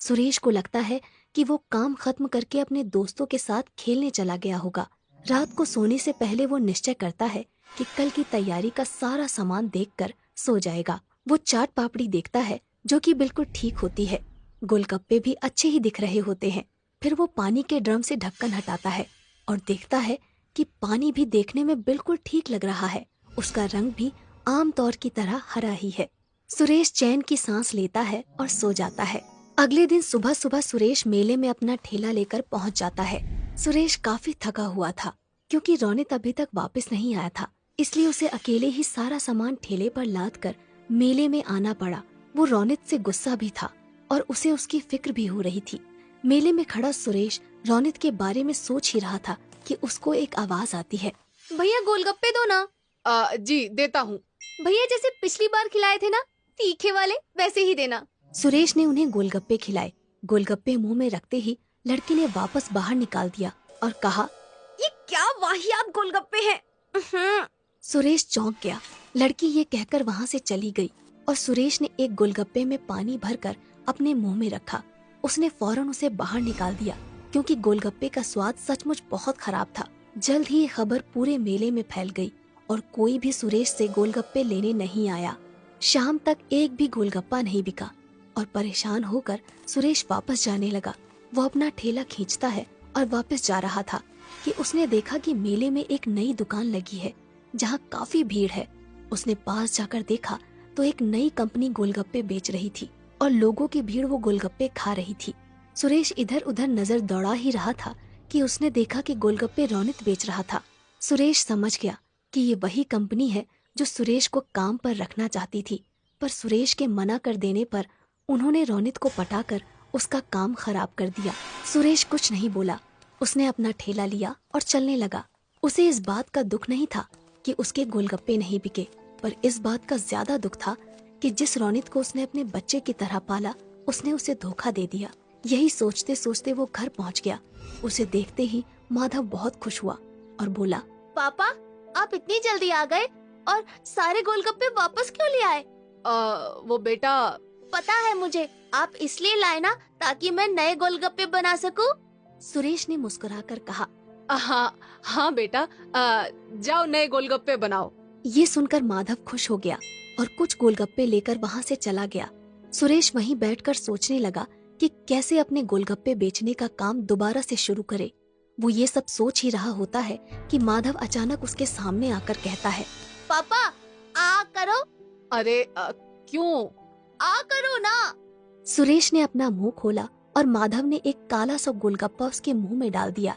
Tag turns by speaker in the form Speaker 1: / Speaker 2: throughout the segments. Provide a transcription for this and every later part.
Speaker 1: सुरेश को लगता है कि वो काम खत्म करके अपने दोस्तों के साथ खेलने चला गया होगा। रात को सोने से पहले वो निश्चय करता है कि कल की तैयारी का सारा सामान देखकर सो जाएगा। वो चाट पापड़ी देखता है जो कि बिल्कुल ठीक होती है। गोलगप्पे भी अच्छे ही दिख रहे होते हैं। फिर वो पानी के ड्रम से ढक्कन हटाता है और देखता है कि पानी भी देखने में बिल्कुल ठीक लग रहा है। उसका रंग भी आम तौर की तरह हरा ही है। सुरेश चैन की सांस लेता है और सो जाता है। अगले दिन सुबह सुबह सुरेश मेले में अपना ठेला लेकर पहुंच जाता है। सुरेश काफी थका हुआ था क्योंकि रोनित अभी तक वापस नहीं आया था, इसलिए उसे अकेले ही सारा सामान ठेले पर लाद कर मेले में आना पड़ा। वो रोनित से गुस्सा भी था और उसे उसकी फिक्र भी हो रही थी। मेले में खड़ा सुरेश रोनित के बारे में सोच ही रहा था कि उसको एक आवाज आती है।
Speaker 2: भैया गोलगप्पे दो ना।
Speaker 3: जी देता हूँ।
Speaker 2: भैया जैसे पिछली बार खिलाए थे ना, तीखे वाले, वैसे ही देना।
Speaker 1: सुरेश ने उन्हें गोलगप्पे खिलाए। गोलगप्पे मुंह में रखते ही लड़की ने वापस बाहर निकाल दिया और कहा,
Speaker 2: ये क्या वाहियात गोलगप्पे हैं।
Speaker 1: सुरेश चौंक गया। लड़की ये कहकर वहाँ से चली गई और सुरेश ने एक गोलगप्पे में पानी भरकर अपने मुंह में रखा। उसने फौरन उसे बाहर निकाल दिया क्योंकि गोलगप्पे का स्वाद सचमुच बहुत खराब था। जल्द ही ये खबर पूरे मेले में फैल गई और कोई भी सुरेश से गोलगप्पे लेने नहीं आया। शाम तक एक भी गोलगप्पा नहीं बिका और परेशान होकर सुरेश वापस जाने लगा। वो अपना ठेला खींचता है और वापस जा रहा था कि उसने देखा कि मेले में एक नई दुकान लगी है जहाँ काफी भीड़ है। उसने पास जाकर देखा तो एक नई कंपनी गोलगप्पे बेच रही थी और लोगों की भीड़ वो गोलगप्पे खा रही थी। सुरेश इधर उधर नजर दौड़ा ही रहा था कि उसने देखा कि गोलगप्पे रोनित बेच रहा था। सुरेश समझ गया कि ये वही कंपनी है जो सुरेश को काम पर रखना चाहती थी, पर सुरेश के मना कर देने पर उन्होंने रोनित को पटाकर उसका काम खराब कर दिया। सुरेश कुछ नहीं बोला। उसने अपना ठेला लिया और चलने लगा। उसे इस बात का दुख नहीं था कि उसके गोलगप्पे नहीं बिके, पर इस बात का ज्यादा दुख था कि जिस रोनित को उसने अपने बच्चे की तरह पाला, उसने उसे धोखा दे दिया। यही सोचते सोचते वो घर पहुंच गया। उसे देखते ही माधव बहुत खुश हुआ और बोला,
Speaker 2: पापा आप इतनी जल्दी आ गए और सारे गोलगप्पे वापस क्यों ले आए?
Speaker 3: वो बेटा,
Speaker 2: पता है मुझे, आप इसलिए लाए ना ताकि मैं नए गोलगप्पे बना सकूं।
Speaker 1: सुरेश ने मुस्कुराकर कहा।
Speaker 3: हाँ बेटा, जाओ नए गोलगप्पे बनाओ।
Speaker 1: ये सुनकर माधव खुश हो गया और कुछ गोलगप्पे लेकर वहाँ से चला गया। सुरेश वहीं बैठकर सोचने लगा कि कैसे अपने गोलगप्पे बेचने का काम दोबारा से शुरू करे। वो ये सब सोच ही रहा होता है कि माधव अचानक उसके सामने आकर कहता है,
Speaker 2: पापा आ करो।
Speaker 3: अरे क्यों?
Speaker 2: आ करो ना।
Speaker 1: सुरेश ने अपना मुंह खोला और माधव ने एक काला सा गोलगप्पा उसके मुंह में डाल दिया।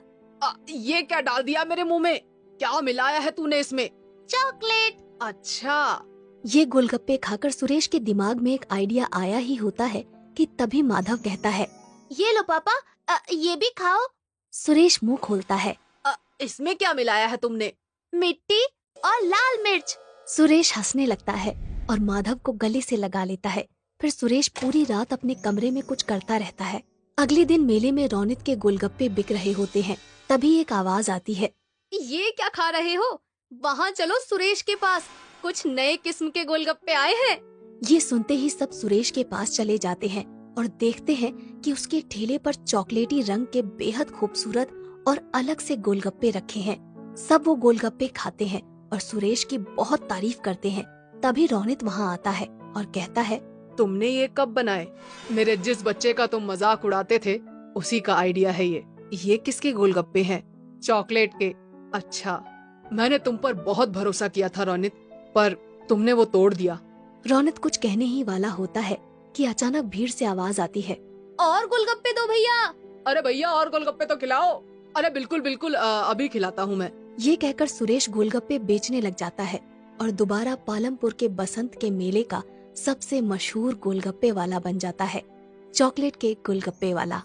Speaker 3: ये क्या डाल दिया मेरे मुंह में? क्या मिलाया है तूने इसमें?
Speaker 2: चॉकलेट।
Speaker 3: अच्छा।
Speaker 1: ये गोलगप्पे खाकर सुरेश के दिमाग में एक आइडिया आया ही होता है कि तभी माधव कहता है,
Speaker 2: ये लो पापा, ये भी खाओ।
Speaker 1: सुरेश मुंह खोलता है।
Speaker 3: इसमें क्या मिलाया है तुमने?
Speaker 2: मिट्टी और लाल मिर्च।
Speaker 1: सुरेश हंसने लगता है और माधव को गले से लगा लेता है। फिर सुरेश पूरी रात अपने कमरे में कुछ करता रहता है। अगले दिन मेले में रोनित के गोलगप्पे बिक रहे होते हैं। तभी एक आवाज आती है,
Speaker 2: ये क्या खा रहे हो? वहाँ चलो सुरेश के पास, कुछ नए किस्म के गोलगप्पे आए हैं।
Speaker 1: ये सुनते ही सब सुरेश के पास चले जाते हैं और देखते हैं कि उसके ठेले पर चॉकलेटी रंग के बेहद खूबसूरत और अलग से गोलगप्पे रखे हैं। सब वो गोलगप्पे खाते हैं और सुरेश की बहुत तारीफ करते हैं। तभी रोनित वहाँ आता है और कहता है,
Speaker 3: तुमने ये कब बनाए? मेरे जिस बच्चे का तुम मजाक उड़ाते थे उसी का आइडिया है ये। ये किसके गोलगप्पे हैं? चॉकलेट के। अच्छा, मैंने तुम पर बहुत भरोसा किया था रोनित, पर तुमने वो तोड़ दिया।
Speaker 1: रोनित कुछ कहने ही वाला होता है कि अचानक भीड़ से आवाज आती है,
Speaker 2: और गोलगप्पे दो भैया।
Speaker 3: अरे भैया और गोलगप्पे तो खिलाओ। अरे बिल्कुल बिल्कुल, अभी खिलाता हूँ मैं।
Speaker 1: ये कहकर सुरेश गोलगप्पे बेचने लग जाता है और दोबारा पालमपुर के बसंत के मेले का सबसे मशहूर गोलगप्पे वाला बन जाता है, चॉकलेट के गोलगप्पे वाला।